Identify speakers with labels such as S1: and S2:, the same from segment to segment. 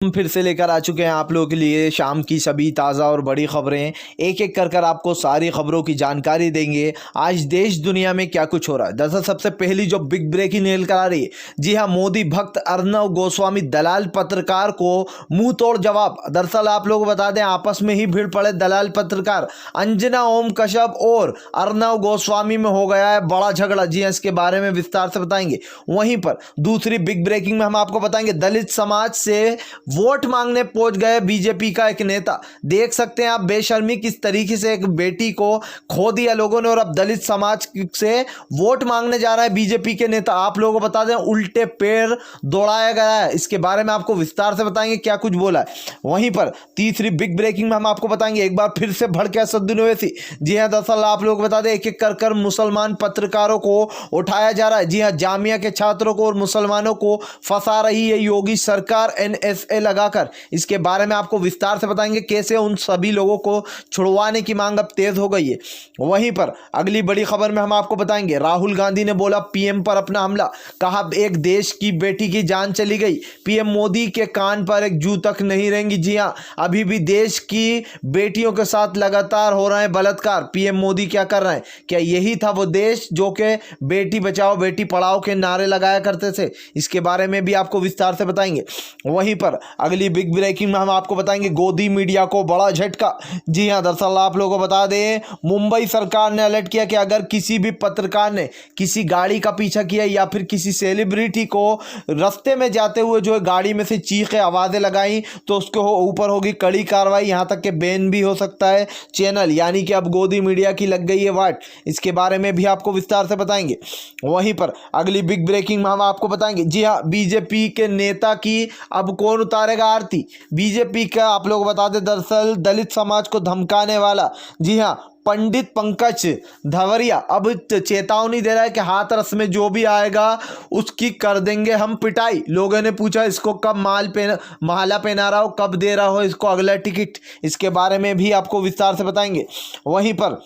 S1: हम फिर से लेकर आ चुके हैं आप लोगों के लिए शाम की सभी ताज़ा और बड़ी खबरें। एक एक कर आपको सारी खबरों की जानकारी देंगे। आज देश दुनिया में क्या कुछ हो रहा है। दरअसल सबसे पहली जो बिग ब्रेकिंग न्यूज़ निकल आ रही है, जी हाँ, मोदी भक्त अर्नब गोस्वामी दलाल पत्रकार को मुंह तोड़ जवाब। दरअसल आप लोग बता दें, आपस में ही भिड़ पड़े दलाल पत्रकार अंजना ओम कश्यप और अर्नब गोस्वामी में हो गया है बड़ा झगड़ा। जी हाँ, इसके बारे में विस्तार से बताएंगे। वहीं पर दूसरी बिग ब्रेकिंग में हम आपको बताएंगे, दलित समाज से वोट मांगने पहुंच गए बीजेपी का एक नेता। देख सकते हैं आप बेशर्मी किस तरीके से एक बेटी को खो दिया लोगों ने, और अब दलित समाज से वोट मांगने जा रहा है बीजेपी के नेता। आप लोगों को बता दें, उल्टे पैर दौड़ाया गया है। इसके बारे में आपको विस्तार से बताएंगे क्या कुछ बोला है। वहीं पर तीसरी बिग ब्रेकिंग में हम आपको बताएंगे, एक बार फिर से भड़के असदुद्दीन ओवैसी। जी हां, दरअसल आप लोग बता दें, एक एक कर मुसलमान पत्रकारों को उठाया जा रहा है। जी हां, जामिया के छात्रों को और मुसलमानों को फंसा रही है योगी सरकार NSA लगाकर। इसके बारे में आपको विस्तार से बताएंगे कैसे उन सभी लोगों को छुड़वाने की मांग अब तेज हो गई है। वहीं पर अगली बड़ी खबर में हम आपको बताएंगे, राहुल गांधी ने बोला पीएम पर अपना हमला। कहा एक देश की बेटी की जान चली गई, पीएम मोदी के कान पर एक जू तक नहीं रहेंगी। जी हां, अभी भी देश की बेटियों के साथ लगातार हो रहे हैं बलात्कार। पीएम मोदी क्या कर रहे हैं? क्या यही था वो देश जो कि बेटी बचाओ बेटी पढ़ाओ के नारे लगाया करते थे? इसके बारे में भी आपको विस्तार से बताएंगे। वहीं पर अगली बिग ब्रेकिंग में हम आपको बताएंगे, गोदी मीडिया को बड़ा झटका। जी हां, दरअसल आप लोगों को बता दें, मुंबई सरकार ने अलर्ट किया कि अगर किसी भी पत्रकार ने किसी गाड़ी का पीछा किया या फिर किसी सेलिब्रिटी को रास्ते में जाते हुए जो है गाड़ी में से चीखें आवाजें लगाई, तो उसके ऊपर होगी कड़ी कार्रवाई। यहां तक कि बैन भी हो सकता है चैनल, यानी कि अब गोदी मीडिया की लग गई है वाट। इसके बारे में भी आपको विस्तार से बताएंगे। वहीं पर अगली बिग ब्रेकिंग में हम आपको बताएंगे, जी हां, बीजेपी के नेता की अब कौन उतारेगा आरती। बीजेपी का आप लोग बता दें, दरअसल दलित समाज को धमकाने वाला, जी हां, पंडित पंकज धवरिया अब चेतावनी दे रहा है कि हाथरस में जो भी आएगा उसकी कर देंगे हम पिटाई। लोगों ने पूछा इसको कब माला पहना रहा हो, कब दे रहा हो इसको अगला टिकट। इसके बारे में भी आपको विस्तार से बताएंगे। वहीं पर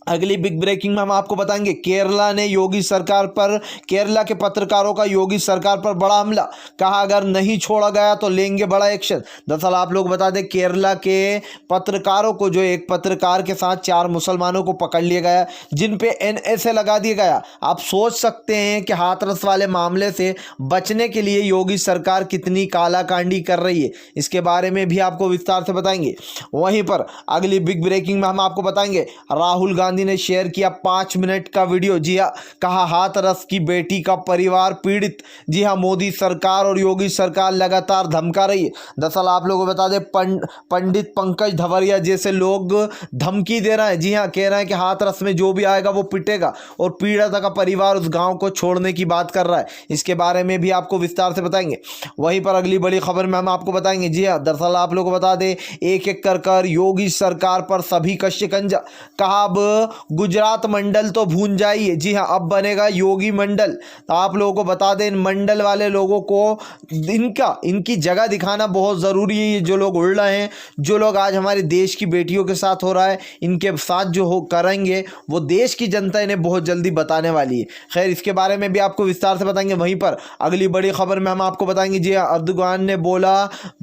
S1: अगली बिग ब्रेकिंग में हम आपको बताएंगे, केरला ने योगी सरकार पर, केरला के पत्रकारों का योगी सरकार पर बड़ा हमला। कहा अगर नहीं छोड़ा गया तो लेंगे बड़ा एक्शन। दरअसल आप लोग बता दें, केरला के पत्रकारों को, जो एक पत्रकार के साथ 4 मुसलमानों को पकड़ लिया गया, जिन पे NSA लगा दिया गया। आप सोच सकते हैं कि हाथरस वाले मामले से बचने के लिए योगी सरकार कितनी कालाकांडी कर रही है। इसके बारे में भी आपको विस्तार से बताएंगे। वहीं पर अगली बिग ब्रेकिंग में हम आपको बताएंगे, राहुल गांधी ने शेयर किया 5 मिनट का वीडियो। जी हां, कहा हाथरस की बेटी का परिवार पीड़ित। जी हां, मोदी सरकार और योगी सरकार लगातार धमका रही है। दरअसल आप लोगों को बता दें, पंडित पंकज धवरिया जैसे लोग धमकी दे रहे हैं। जी हां, कह रहे हैं कि हाथरस में जो भी आएगा वो पिटेगा, और पीड़िता का परिवार उस गांव को छोड़ने की बात कर रहा है। इसके बारे में भी आपको विस्तार से बताएंगे। वहीं पर अगली बड़ी खबर में हम आपको बताएंगे, जी हां, दरअसल आप लोगों को बता दें, एक एक कर योगी सरकार पर सभी का शिकंजा। कहा अब गुजरात मंडल तो भूल जाइए। जी हां, अब बनेगा योगी मंडल। तो आप लोगों को बता दें, इन मंडल वाले लोगों को इनकी जगह दिखाना बहुत ज़रूरी है। जो लोग उड़ रहे हैं, जो लोग आज हमारे देश की बेटियों के साथ हो रहा है, इनके साथ जो हो करेंगे वो देश की जनता इन्हें बहुत जल्दी बताने वाली है। खैर, इसके बारे में भी आपको विस्तार से बताएंगे। वहीं पर अगली बड़ी खबर में हम आपको बताएंगे, जी हां, अर्दोगान ने बोला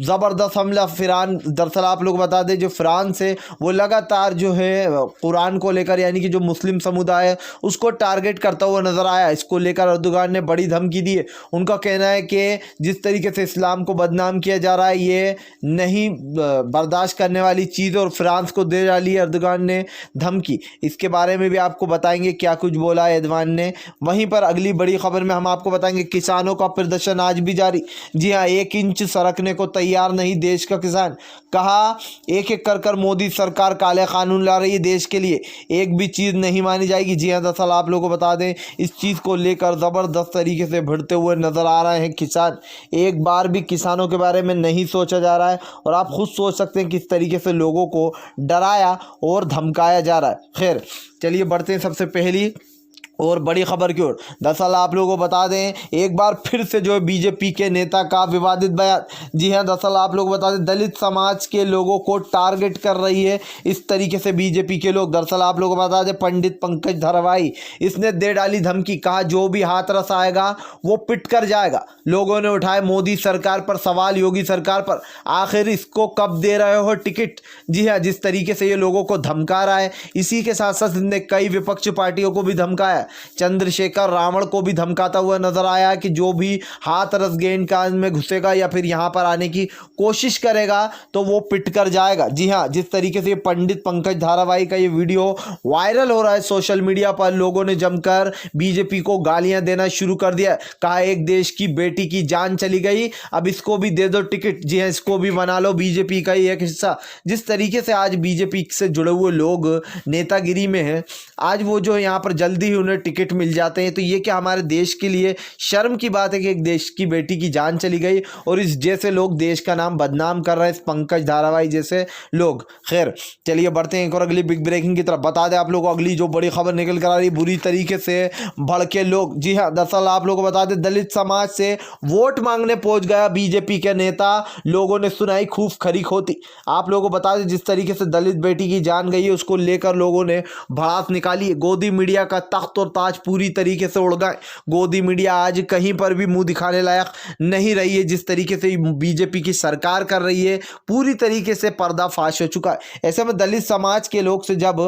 S1: ज़बरदस्त हमला फ़िरान। दरअसल आप लोग बता दें, जो फ्रांस है वो लगातार जो है कुरान को लेकर, यानी कि जो मुस्लिम समुदाय है उसको टारगेट करता हुआ नजर आया। इसको लेकर अर्दोगान ने बड़ी धमकी दी है। उनका कहना है कि जिस तरीके से इस्लाम को बदनाम किया जा रहा है, ये नहीं बर्दाश्त करने वाली चीज़, और फ्रांस को दे डाली है अर्दोगान ने धमकी। इसके बारे में भी आपको बताएंगे क्या कुछ बोला है एर्दोगान ने। वहीं पर अगली बड़ी खबर में हम आपको बताएंगे, किसानों का प्रदर्शन आज भी जारी। जी हाँ, 1 इंच सरकने को तैयार नहीं देश का किसान। कहा एक एक कर मोदी सरकार काले कानून ला रही है देश के लिए, एक भी चीज़ नहीं मानी जाएगी। जी हाँ, दरअसल आप लोगों को बता दें, इस चीज़ को लेकर ज़बरदस्त तरीके से भिड़ते हुए नज़र आ रहे हैं किसान। एक बार भी किसानों के बारे में नहीं सोचा जा रहा है, और आप खुद सोच सकते हैं किस तरीके से लोगों को डराया और धमकाया जा रहा है। खैर, चलिए बढ़ते हैं सबसे पहली और बड़ी खबर की ओर, दरअसल आप लोगों को बता दें एक बार फिर से जो है बीजेपी के नेता का विवादित बयान। जी हां, दरअसल आप लोग बता दें दलित समाज के लोगों को टारगेट कर रही है इस तरीके से बीजेपी के लोग। दरअसल आप लोगों को बता दें पंडित पंकज धारावाही इसने दे डाली धमकी, कहा जो भी हाथरस आएगा वो पिट कर जाएगा। लोगों ने उठाए मोदी सरकार पर सवाल, योगी सरकार पर, आखिर इसको कब दे रहे हो टिकट। जी हाँ, जिस तरीके से ये लोगों को धमका रहा है, इसी के साथ साथ इसने कई विपक्ष पार्टियों को भी धमकाया। चंद्रशेखर रावण को भी धमकाता हुआ नजर आया कि जो भी हाथरस गेंद कांड में घुसेगा या फिर यहां पर आने की कोशिश करेगा तो वो पिट कर जाएगा। जी हां, जिस तरीके से पंडित पंकज धारावाही का ये वीडियो वायरल हो रहा है सोशल मीडिया पर, लोगों ने जमकर बीजेपी को गालियां देना शुरू कर दिया। कहा एक देश की बेटी की जान चली गई, अब इसको भी दे दो टिकट। जी हां, इसको भी बना लो बीजेपी का ही एक हिस्सा। जिस तरीके से आज बीजेपी से जुड़े हुए लोग नेतागिरी में हैं, आज वो जो यहाँ पर जल्दी ही उन्हें टिकट मिल जाते हैं, तो ये क्या हमारे देश के लिए शर्म की बात है कि एक देश की बेटी की जान चली गई और इस जैसे लोग देश का नाम बदनाम कर रहे हैं, इस पंकज धारावाही जैसे लोग। खैर चलिए बढ़ते हैं एक और अगली बिग ब्रेकिंग की तरफ। बता दें आप लोगों को अगली जो बड़ी खबर निकल कर आ रही, बुरी तरीके से भड़के लोग। जी हाँ, दरअसल आप लोगों को बता दें दलित समाज से वोट मांगने पहुंच गया बीजेपी के नेता, लोगों ने सुनाई खूब खरी खोटी। आप लोगों को बता दें जिस तरीके से दलित बेटी की जान गई है उसको लेकर लोगों ने भड़ास निकाली है। गोदी मीडिया का तख्त और ताज पूरी तरीके से उड़ गए। गोदी मीडिया आज कहीं पर भी मुंह दिखाने लायक नहीं रही है। जिस तरीके से बीजेपी की सरकार कर रही है, पूरी तरीके से पर्दाफाश हो चुका है। ऐसे में दलित समाज के लोग से जब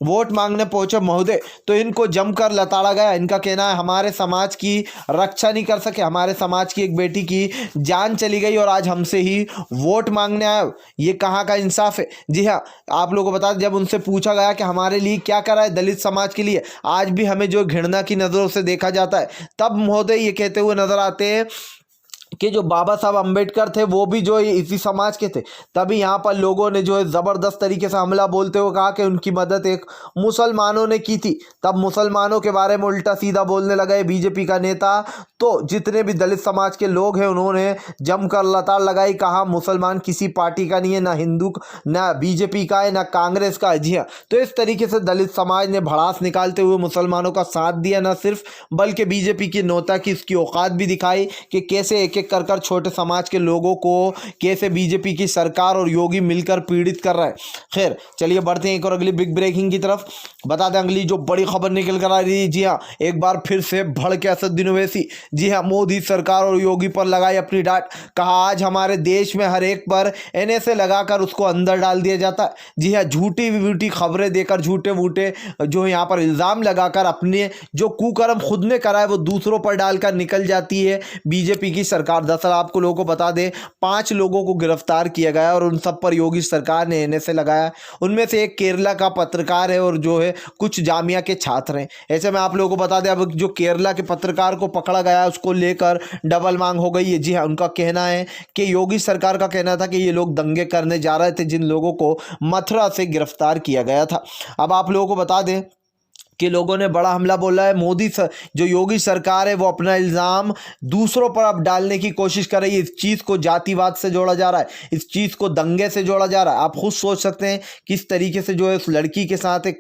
S1: वोट मांगने पहुंचे महोदय, तो इनको जमकर लताड़ा गया। इनका कहना है हमारे समाज की रक्षा नहीं कर सके, हमारे समाज की एक बेटी की जान चली गई और आज हमसे ही वोट मांगने आए, ये कहाँ का इंसाफ है। जी हाँ, आप लोगों को बता दें जब उनसे पूछा गया कि हमारे लिए क्या करा है दलित समाज के लिए, आज भी हमें जो घृणा की नज़रों से देखा जाता है, तब महोदय ये कहते हुए नजर आते हैं कि जो बाबा साहब अंबेडकर थे वो भी जो इसी समाज के थे। तभी यहाँ पर लोगों ने जो है ज़बरदस्त तरीके से हमला बोलते हुए कहा कि उनकी मदद एक मुसलमानों ने की थी। तब मुसलमानों के बारे में उल्टा सीधा बोलने लगा बीजेपी का नेता। तो जितने भी दलित समाज के लोग हैं उन्होंने जमकर लताड़ लगाई, कहा मुसलमान किसी पार्टी का नहीं है, ना हिंदू, ना बीजेपी का है, ना कांग्रेस का है। जी हाँ, तो इस तरीके से दलित समाज ने भड़ास निकालते हुए मुसलमानों का साथ दिया, न सिर्फ बल्कि बीजेपी की नौता की इसकी औकात भी दिखाई कि कैसे एक एक कर छोटे समाज के लोगों को कैसे बीजेपी की सरकार और योगी मिलकर पीड़ित कर रहा है। खैर चलिए बढ़ते हैं एक और अगली बिग ब्रेकिंग की तरफ। बता दें अगली जो बड़ी खबर निकल कर आ रही है, जी हाँ, एक बार फिर से भड़के असदुद्दीन ओवैसी। जी हाँ, मोदी सरकार और योगी पर लगाई अपनी डांट, कहा आज हमारे देश में हर एक पर एनएसए लगाकर उसको अंदर डाल दिया जाता है। जी हाँ, झूठी वूठी खबरें देकर, झूठे वूठे जो यहाँ पर इल्ज़ाम लगाकर अपने जो कुकर्म खुद ने करा है वो दूसरों पर डालकर निकल जाती है बीजेपी की सरकार। दरअसल आपको लोगों को बता दें 5 लोगों को गिरफ्तार किया गया और उन सब पर योगी सरकार ने एनएसए लगाया। उनमें से एक केरला का पत्रकार है और जो है कुछ जामिया के छात्र हैं। ऐसे में आप लोगों को बता दें अब जो केरला के पत्रकार को पकड़ा गया है उसको लेकर डबल मांग हो गई है। जी हाँ, उनका कहना है कि योगी सरकार का कहना था कि ये लोग दंगे करने जा रहे थे जिन लोगों को मथुरा से गिरफ्तार किया गया था। अब आप लोगों को बता दें कि लोगों ने बड़ा हमला बोला है। जो योगी सरकार है वो अपना इल्ज़ाम दूसरों पर अब डालने की कोशिश कर रही है। इस चीज़ को जातिवाद से जोड़ा जा रहा है, इस चीज़ को दंगे से जोड़ा जा रहा है। आप खुद सोच सकते हैं किस तरीके से जो है उस लड़की के साथ एक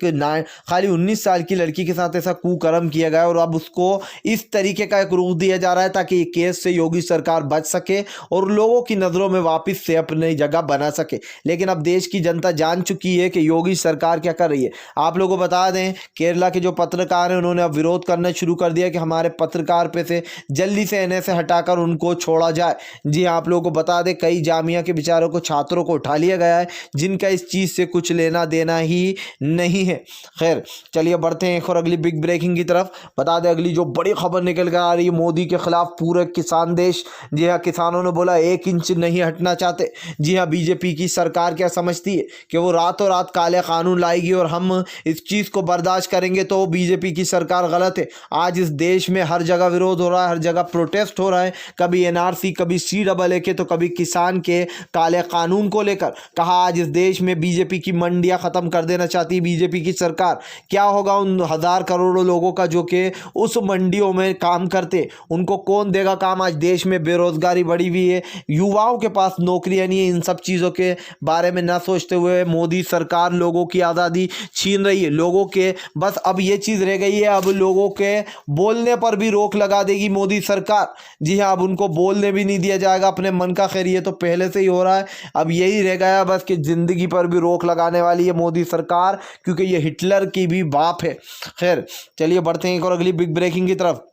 S1: खाली 19 साल की लड़की के साथ ऐसा कुकर्म किया गया और अब उसको इस तरीके का एक रूप दिया जा रहा है ताकि केस से योगी सरकार बच सके और लोगों की नज़रों में वापस से अपनी जगह बना सके। लेकिन अब देश की जनता जान चुकी है कि योगी सरकार क्या कर रही है। आप लोगों को बता दें केरला के जो पत्रकार हैं उन्होंने अब विरोध करना शुरू कर दिया कि हमारे पत्रकार पे से जल्दी से एनएसए हटाकर उनको छोड़ा जाए। जी हाँ, आप लोगों को बता दें कई जामिया के बेचारों को, छात्रों को उठा लिया गया है जिनका इस चीज़ से कुछ लेना देना ही नहीं है। खैर चलिए बढ़ते हैं एक और अगली बिग ब्रेकिंग की तरफ। बता दें अगली जो बड़ी खबर निकल कर आ रही है मोदी के खिलाफ पूरे किसान देश। जी हाँ, किसानों ने बोला 1 इंच नहीं हटना चाहते। जी हाँ, बीजेपी की सरकार क्या समझती है कि वो रातों रात काले कानून लाएगी और हम इस चीज़ को बर्दाश्त करेंगे तो बीजेपी की सरकार गलत है। आज इस देश में हर जगह विरोध हो रहा है, हर जगह प्रोटेस्ट हो रहा है, कभी एनआरसी, कभी CAA के, तो कभी किसान के काले कानून को लेकर। कहा आज इस देश में बीजेपी की मंडियां खत्म कर देना चाहती है बीजेपी की सरकार। क्या होगा उन 1000 करोड़ों लोगों का जो कि उस मंडियों में काम करते, उनको कौन देगा काम। आज देश में बेरोजगारी बढ़ी हुई है, युवाओं के पास नौकरियां नहीं है। इन सब चीज़ों के बारे में ना सोचते हुए मोदी सरकार लोगों की आज़ादी छीन रही है, लोगों के बस अब ये चीज़ रह गई है, अब लोगों के बोलने पर भी रोक लगा देगी मोदी सरकार। जी हाँ, अब उनको बोलने भी नहीं दिया जाएगा अपने मन का। खैर ये तो पहले से ही हो रहा है, अब यही रह गया बस कि ज़िंदगी पर भी रोक लगाने वाली है मोदी सरकार, क्योंकि ये हिटलर की भी बाप है। खैर चलिए बढ़ते हैं एक और अगली बिग ब्रेकिंग की तरफ।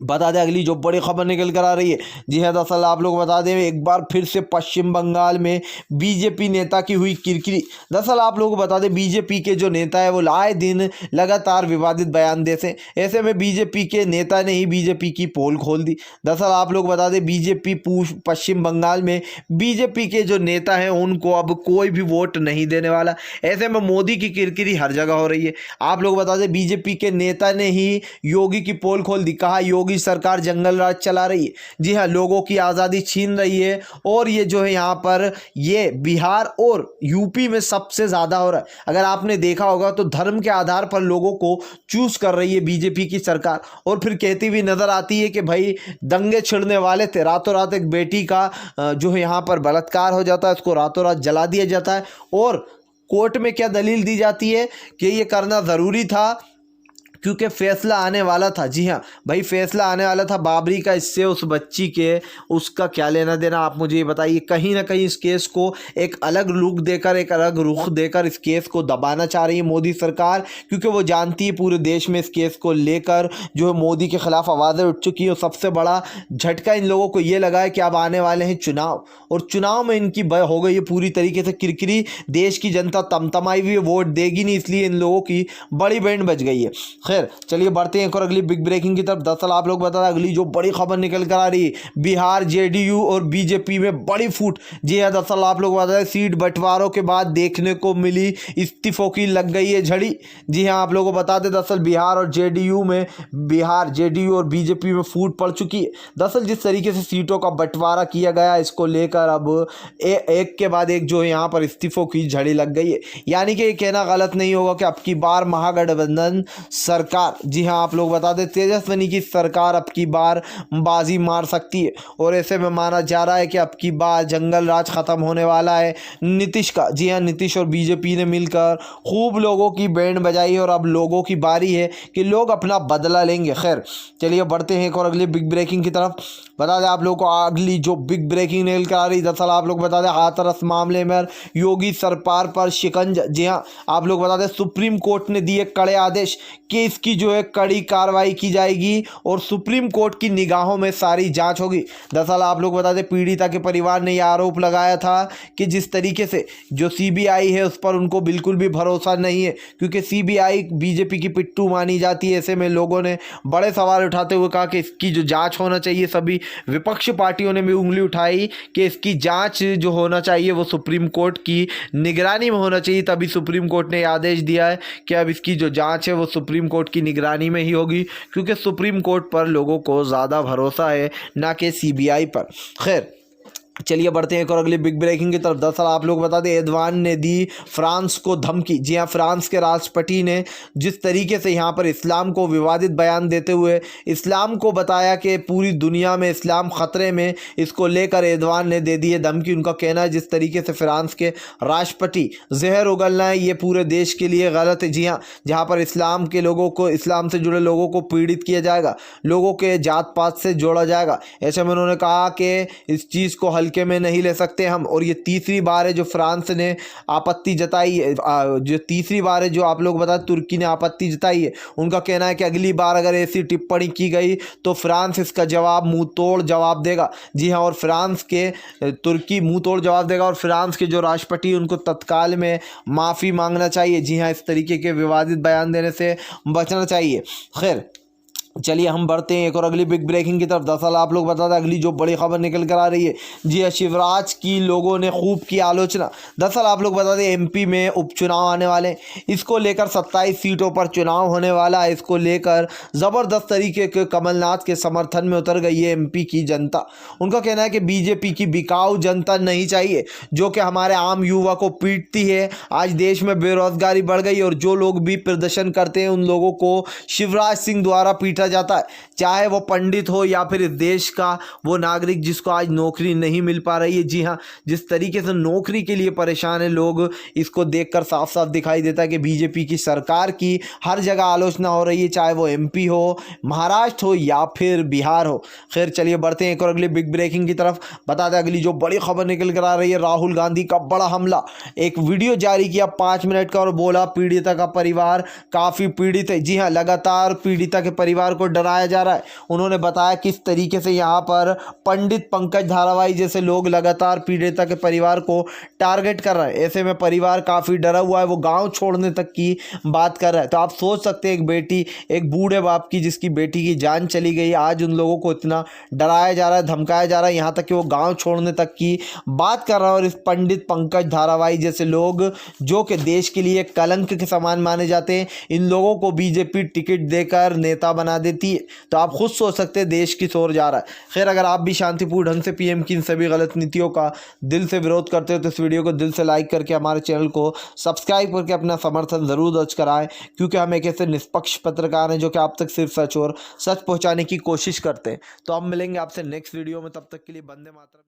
S1: बता दें अगली जो बड़ी खबर निकल कर आ रही है, जी हाँ दरअसल आप लोग बता दें एक बार फिर से पश्चिम बंगाल में बीजेपी नेता की हुई किरकिरी। दरअसल आप लोग बता दें बीजेपी के जो नेता है वो आए दिन लगातार विवादित बयान देते, ऐसे में बीजेपी के नेता ने ही बीजेपी की पोल खोल दी। दरअसल आप लोग बता दें बीजेपी पश्चिम बंगाल में बीजेपी के जो नेता हैं उनको अब कोई भी वोट नहीं देने वाला। ऐसे में मोदी की किरकिरी हर जगह हो रही है। आप लोग बता दें बीजेपी के नेता ने ही योगी की पोल खोल दी, कहा योगी सरकार जंगल राज चला रही है। जी हाँ, लोगों की आज़ादी छीन रही है, और ये जो है यहाँ पर ये बिहार और यूपी में सबसे ज़्यादा हो रहा है। अगर आपने देखा होगा तो धर्म के आधार पर लोगों को चूज कर रही है बीजेपी की सरकार, और फिर कहती हुई नजर आती है कि भाई दंगे छिड़ने वाले थे, रातों रात एक बेटी का जो है यहाँ पर बलात्कार हो जाता है, उसको रातों रात जला दिया जाता है, और कोर्ट में क्या दलील दी जाती है कि ये करना ज़रूरी था क्योंकि फैसला आने वाला था। जी हाँ भाई, फैसला आने वाला था बाबरी का, इससे उस बच्ची के उसका क्या लेना देना, आप मुझे ये बताइए। कहीं ना कहीं इस केस को एक अलग लुक देकर, एक अलग रुख देकर इस केस को दबाना चाह रही है मोदी सरकार, क्योंकि वो जानती है पूरे देश में इस केस को लेकर जो है मोदी के खिलाफ आवाज़ें उठ चुकी हैं। और सबसे बड़ा झटका इन लोगों को ये लगा है कि अब आने वाले हैं चुनाव, और चुनाव में इनकी हो गई है पूरी तरीके से किरकिरी। देश की जनता तमतमाई हुई है, वोट देगी नहीं, इसलिए इन लोगों की बड़ी बैंड बज गई है। खैर चलिए बढ़ते हैं एक और अगली बिग ब्रेकिंग की तरफ। दरअसल आप लोग बता दें अगली जो बड़ी खबर निकल कर आ रही है, बिहार जेडीयू और बीजेपी में बड़ी फूट। जी हाँ दरअसल आप लोग बता दें सीट बंटवारों के बाद देखने को मिली इस्तीफों की लग गई है झड़ी। जी हाँ आप लोगों को बता दें दरअसल बिहार जेडीयू और बीजेपी में फूट पड़ चुकी है। दरअसल जिस तरीके से सीटों का बंटवारा किया गया, इसको लेकर अब एक के बाद एक जो है यहाँ पर इस्तीफों की झड़ी लग गई है। यानी कि ये कहना गलत नहीं होगा कि अब की बार महागठबंधन सरकार, जी हाँ आप लोग बता दें तेजस्वी की सरकार अब की बार बाजी मार सकती है, और ऐसे में माना जा रहा है कि अब की बार जंगल राज खत्म होने वाला है नीतीश का। जी हाँ, नीतीश और बीजेपी ने मिलकर खूब लोगों की बैंड बजाई है, और अब लोगों की बारी है कि लोग अपना बदला लेंगे। खैर चलिए बढ़ते हैं एक और अगली बिग ब्रेकिंग की तरफ। बता दें आप लोग को अगली जो बिग ब्रेकिंग निकल कर आ रही, दरअसल आप लोग बता दें हाथरस मामले में योगी सरकार पर शिकंजा। जी हाँ आप लोग बता दें सुप्रीम कोर्ट ने दिए कड़े आदेश कि इसकी जो है कड़ी कार्रवाई की जाएगी, और सुप्रीम कोर्ट की निगाहों में सारी जांच होगी। दरअसल आप लोग बता दें पीड़िता के परिवार ने यह आरोप लगाया था कि जिस तरीके से जो सीबीआई है उस पर उनको बिल्कुल भी भरोसा नहीं है, क्योंकि सीबीआई बीजेपी की पिट्ठू मानी जाती है। ऐसे में लोगों ने बड़े सवाल उठाते हुए कहा कि इसकी जो जांच होना चाहिए, सभी विपक्षी पार्टियों ने भी उंगली उठाई कि इसकी जांच जो होना चाहिए वो सुप्रीम कोर्ट की निगरानी में होना चाहिए। तभी सुप्रीम कोर्ट ने आदेश दिया है कि अब इसकी जो जांच है वो सुप्रीम कोर्ट की निगरानी में ही होगी, क्योंकि सुप्रीम कोर्ट पर लोगों को ज़्यादा भरोसा है ना कि सीबीआई पर। खैर चलिए बढ़ते हैं एक और अगली बिग ब्रेकिंग की तरफ। दरअसल आप लोग बता दें एर्दोगान ने दी फ्रांस को धमकी। जी हाँ, फ्रांस के राष्ट्रपति ने जिस तरीके से यहाँ पर इस्लाम को विवादित बयान देते हुए इस्लाम को बताया कि पूरी दुनिया में इस्लाम खतरे में, इसको लेकर एर्दोगान ने दे दी है धमकी। उनका कहना है जिस तरीके से फ्रांस के राष्ट्रपति जहर उगलना है ये पूरे देश के लिए गलत है। जी हाँ, जहाँ पर इस्लाम के लोगों को, इस्लाम से जुड़े लोगों को पीड़ित किया जाएगा, लोगों के जात पात से जोड़ा जाएगा। ऐसे में उन्होंने कहा कि इस चीज़ को हल्के में नहीं ले सकते हम। और ये तीसरी बार है जो फ्रांस ने आपत्ति जताई है, जो तीसरी बार है जो आप लोग बता तुर्की ने आपत्ति जताई है। उनका कहना है कि अगली बार अगर ऐसी टिप्पणी की गई तो फ्रांस इसका जवाब मुंह तोड़ जवाब देगा। जी हाँ, और फ्रांस के तुर्की मुंह तोड़ जवाब देगा, और फ्रांस के जो राष्ट्रपति उनको तत्काल में माफ़ी मांगना चाहिए। जी हाँ, इस तरीके के विवादित बयान देने से बचना चाहिए। खैर चलिए हम बढ़ते हैं एक और अगली बिग ब्रेकिंग की तरफ। दरअसल आप लोग बता दें अगली जो बड़ी खबर निकल कर आ रही है, जी हाँ शिवराज की लोगों ने खूब की आलोचना। दरअसल आप लोग बता दें एमपी में उपचुनाव आने वाले हैं, इसको लेकर 27 सीटों पर चुनाव होने वाला है। इसको लेकर ज़बरदस्त तरीके के कमलनाथ के समर्थन में उतर गई है एमपी की जनता। उनका कहना है कि बीजेपी की बिकाऊ जनता नहीं चाहिए जो कि हमारे आम युवा को पीटती है। आज देश में बेरोजगारी बढ़ गई, और जो लोग भी प्रदर्शन करते हैं उन लोगों को शिवराज सिंह द्वारा पीटा पूछा जाता है, चाहे वो पंडित हो या फिर इस देश का वो नागरिक जिसको आज नौकरी नहीं मिल पा रही है। जी हाँ, जिस तरीके से नौकरी के लिए परेशान है लोग, इसको देखकर साफ साफ दिखाई देता है कि बीजेपी की सरकार की हर जगह आलोचना हो रही है, चाहे वो एमपी हो, महाराष्ट्र हो या फिर बिहार हो। खैर चलिए बढ़ते हैं एक और अगली बिग ब्रेकिंग की तरफ। बता दें अगली जो बड़ी खबर निकल कर आ रही है, राहुल गांधी का बड़ा हमला। एक वीडियो जारी किया 5 मिनट का और बोला पीड़िता का परिवार काफ़ी पीड़ित है। जी हाँ, लगातार पीड़िता के परिवार को डराया जा रहा है। उन्होंने बताया किस तरीके से यहाँ पर पंडित पंकज धारावाई जैसे लोग लगातार पीड़िता के परिवार को टारगेट कर रहे हैं। ऐसे में परिवार काफ़ी डरा हुआ है, वो गाँव छोड़ने तक की बात कर रहा है। तो आप सोच सकते हैं एक बेटी, एक बूढ़े बाप की जिसकी बेटी की जान चली गई, आज उन लोगों को इतना डराया जा रहा है, धमकाया जा रहा है, यहाँ तक कि वो गांव छोड़ने तक की बात कर रहा है। और इस पंडित पंकज धारावाई जैसे लोग जो कि देश के लिए कलंक के समान माने जाते हैं, इन लोगों को बीजेपी टिकट देकर नेता बना देती है। तो आप खुद सोच सकते हैं देश की ओर जा रहा है। खैर अगर आप भी शांतिपूर्ण ढंग से पीएम की इन सभी गलत नीतियों का दिल से विरोध करते हो तो इस वीडियो को दिल से लाइक करके हमारे चैनल को सब्सक्राइब करके अपना समर्थन जरूर दर्ज कराएं, क्योंकि हम एक ऐसे निष्पक्ष पत्रकार हैं जो कि आप तक सिर्फ सच और सच पहुंचाने की कोशिश करते हैं। तो हम मिलेंगे आपसे नेक्स्ट वीडियो में, तब तक के लिए वंदे मातरम।